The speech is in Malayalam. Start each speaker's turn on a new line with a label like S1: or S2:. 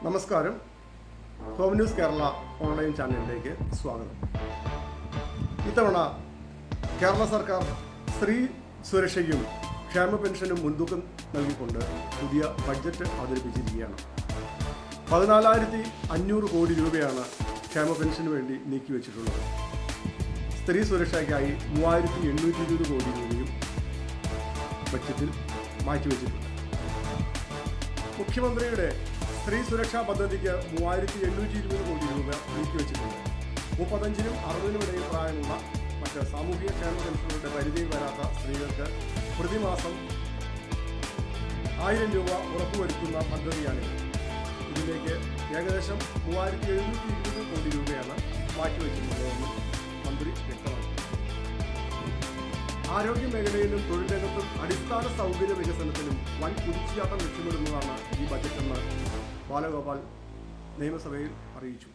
S1: നമസ്കാരം. ഹോം ന്യൂസ് കേരള ഓൺലൈൻ ചാനലിലേക്ക് സ്വാഗതം. ഇത്തവണ കേരള സർക്കാർ സ്ത്രീ സുരക്ഷയ്ക്കും ക്ഷേമ പെൻഷനും മുൻതൂക്കം നൽകിക്കൊണ്ട് പുതിയ ബഡ്ജറ്റ് അവതരിപ്പിച്ചിരിക്കുകയാണ്. 14,500 കോടി രൂപയാണ് ക്ഷേമ പെൻഷന് വേണ്ടി നീക്കിവെച്ചിട്ടുള്ളത്. സ്ത്രീ സുരക്ഷയ്ക്കായി 3,820 കോടി രൂപയും ബഡ്ജറ്റിൽ മാറ്റിവെച്ചിട്ടുണ്ട്. മുഖ്യമന്ത്രിയുടെ സ്ത്രീ സുരക്ഷാ പദ്ധതിക്ക് 3,820 കോടി രൂപ നീക്കിവെച്ചിട്ടുണ്ട്. 35-നും 60-നും ഇടയിൽ പ്രായമുള്ള മറ്റ് സാമൂഹിക ക്ഷേമ പെൻഷനുകളുടെ പരിധിയിൽ വരാത്ത സ്ത്രീകൾക്ക് പ്രതിമാസം 1,000 രൂപ ഉറപ്പുവരുത്തുന്ന പദ്ധതിയാണിത്. ഇതിലേക്ക് ഏകദേശം 3,720 കോടി രൂപയാണ് മാറ്റിവെച്ചിട്ടുള്ളതെന്നും മന്ത്രി വ്യക്തമാക്കി. ആരോഗ്യ മേഖലയിലും തൊഴിൽ രംഗത്തും അടിസ്ഥാന സൗകര്യ വികസനത്തിലും വൻ കുതിച്ചുചാട്ടം ലക്ഷ്യമിടുന്നതാണ് ഈ ബജറ്റെന്ന് ബാലഗോപാൽ നിയമസഭയിൽ അറിയിച്ചു.